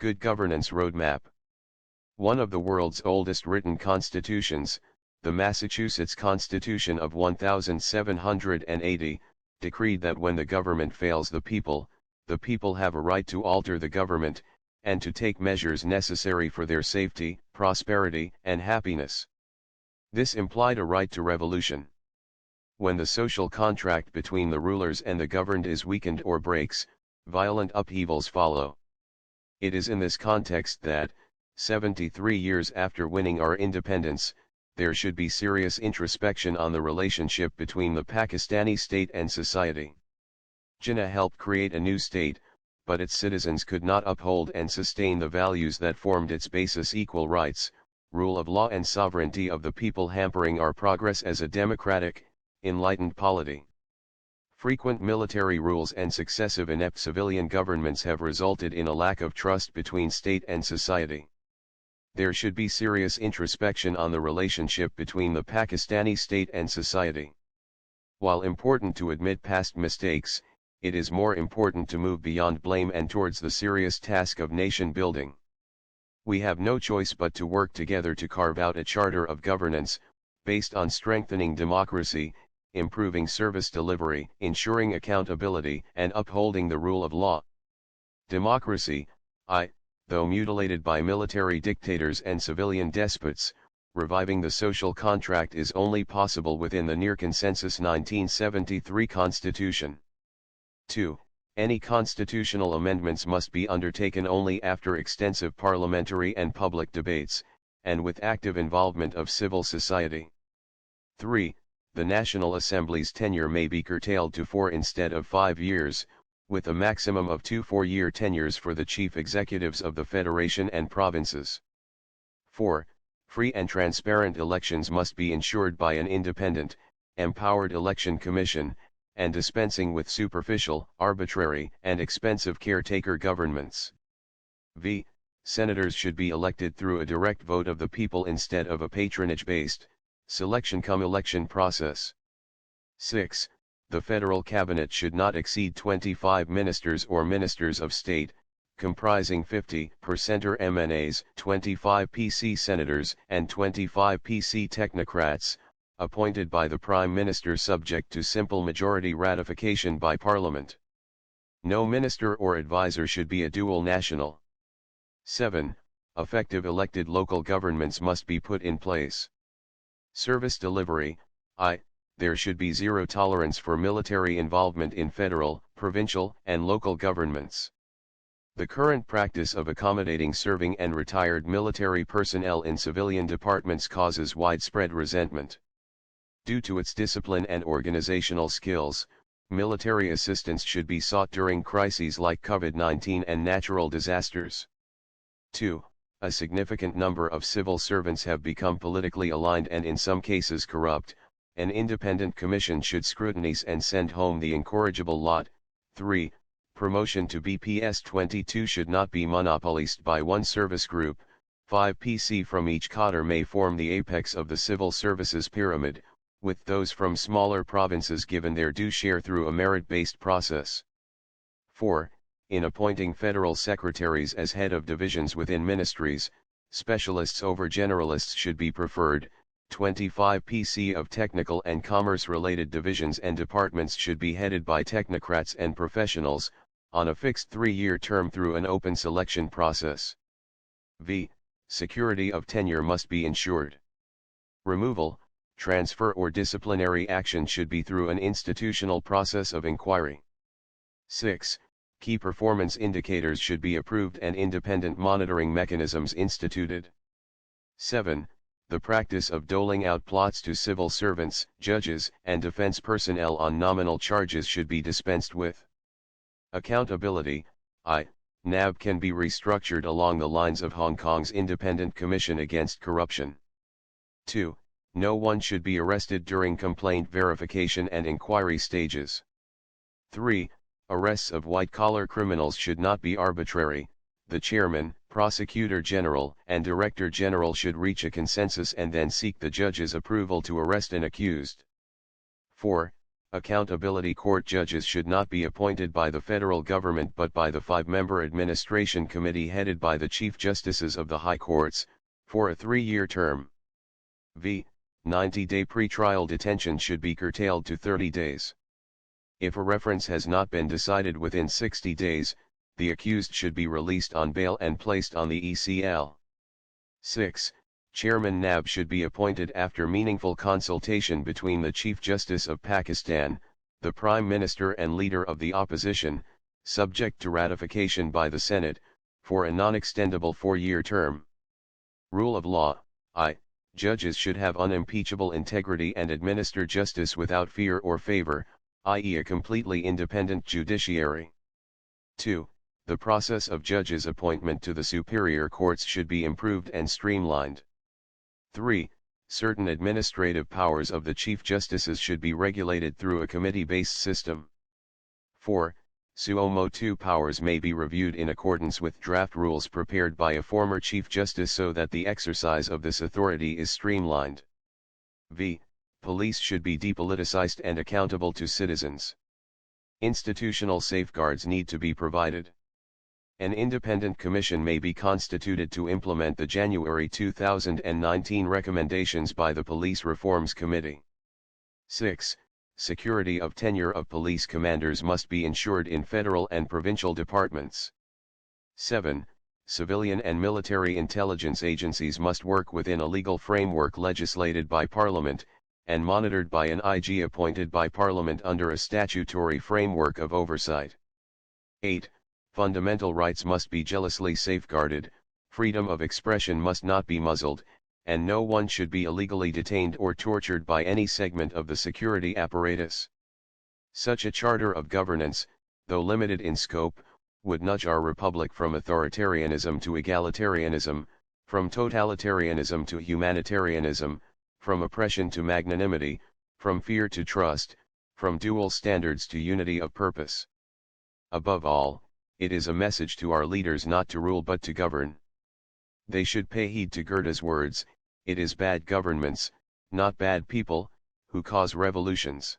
Good Governance Roadmap. One of the world's oldest written constitutions, the Massachusetts Constitution of 1780, decreed that when the government fails the people have a right to alter the government, and to take measures necessary for their safety, prosperity, and happiness. This implied a right to revolution. When the social contract between the rulers and the governed is weakened or breaks, violent upheavals follow. It is in this context that, 73 years after winning our independence, there should be serious introspection on the relationship between the Pakistani state and society. Jinnah helped create a new state, but its citizens could not uphold and sustain the values that formed its basis: equal rights, rule of law and sovereignty of the people, hampering our progress as a democratic, enlightened polity. Frequent military rules and successive inept civilian governments have resulted in a lack of trust between state and society. There should be serious introspection on the relationship between the Pakistani state and society. While important to admit past mistakes, it is more important to move beyond blame and towards the serious task of nation building. We have no choice but to work together to carve out a charter of governance, based on strengthening democracy, improving service delivery, ensuring accountability, and upholding the rule of law. Democracy, though mutilated by military dictators and civilian despots, reviving the social contract is only possible within the near-consensus 1973 Constitution. 2. Any constitutional amendments must be undertaken only after extensive parliamentary and public debates, and with active involvement of civil society. 3. The National Assembly's tenure may be curtailed to 4 instead of 5 years, with a maximum of 2 4-year tenures for the chief executives of the Federation and provinces. 4. Free and transparent elections must be ensured by an independent, empowered election commission, and dispensing with superficial, arbitrary, and expensive caretaker governments. V. Senators should be elected through a direct vote of the people instead of a patronage-based, selection-cum-election process. 6. The federal cabinet should not exceed 25 ministers or ministers of state, comprising 50% or MNAs, 25 PC senators, and 25 PC technocrats, appointed by the Prime Minister subject to simple majority ratification by Parliament. No minister or advisor should be a dual national. 7. Effective elected local governments must be put in place. Service delivery. There should be zero tolerance for military involvement in federal, provincial, and local governments. The current practice of accommodating serving and retired military personnel in civilian departments causes widespread resentment. Due to its discipline and organizational skills, military assistance should be sought during crises like COVID-19 and natural disasters. 2. A significant number of civil servants have become politically aligned and in some cases corrupt. An independent commission should scrutinize and send home the incorrigible lot. 3. Promotion to BPS 22 should not be monopolized by one service group. 5 PC from each cadre may form the apex of the civil services pyramid, with those from smaller provinces given their due share through a merit-based process. 4. In appointing federal secretaries as head of divisions within ministries, specialists over generalists should be preferred. 25 PC of technical and commerce-related divisions and departments should be headed by technocrats and professionals, on a fixed 3-year term through an open selection process. V. Security of tenure must be ensured. Removal, transfer or disciplinary action should be through an institutional process of inquiry. 6. Key performance indicators should be approved and independent monitoring mechanisms instituted. 7. The practice of doling out plots to civil servants, judges, and defense personnel on nominal charges should be dispensed with. Accountability. NAB can be restructured along the lines of Hong Kong's Independent Commission Against Corruption. 2. No one should be arrested during complaint verification and inquiry stages. 3. Arrests of white-collar criminals should not be arbitrary. The chairman, prosecutor general, and director general should reach a consensus and then seek the judge's approval to arrest an accused. 4. Accountability Court judges should not be appointed by the federal government but by the 5-member administration committee headed by the Chief Justices of the High Courts, for a 3-year term. 90-day pre-trial detention should be curtailed to 30 days. If a reference has not been decided within 60 days, the accused should be released on bail and placed on the ECL. 6. Chairman NAB should be appointed after meaningful consultation between the Chief Justice of Pakistan, the Prime Minister and Leader of the Opposition, subject to ratification by the Senate, for a non-extendable 4-year term. Rule of law. Judges should have unimpeachable integrity and administer justice without fear or favor, i.e. a completely independent judiciary. 2. The process of judges' appointment to the superior courts should be improved and streamlined. 3. Certain administrative powers of the Chief Justices should be regulated through a committee-based system. 4. Suo motu powers may be reviewed in accordance with draft rules prepared by a former Chief Justice so that the exercise of this authority is streamlined. Police should be depoliticized and accountable to citizens. Institutional safeguards need to be provided. An independent commission may be constituted to implement the January 2019 recommendations by the Police Reforms Committee. 6. Security of tenure of police commanders must be ensured in federal and provincial departments. 7. Civilian and military intelligence agencies must work within a legal framework legislated by Parliament, and monitored by an IG appointed by Parliament under a statutory framework of oversight. 8. Fundamental rights must be jealously safeguarded, freedom of expression must not be muzzled, and no one should be illegally detained or tortured by any segment of the security apparatus. Such a charter of governance, though limited in scope, would nudge our republic from authoritarianism to egalitarianism, from totalitarianism to humanitarianism, from oppression to magnanimity, from fear to trust, from dual standards to unity of purpose. Above all, it is a message to our leaders not to rule but to govern. They should pay heed to Goethe's words, "It is bad governments, not bad people, who cause revolutions."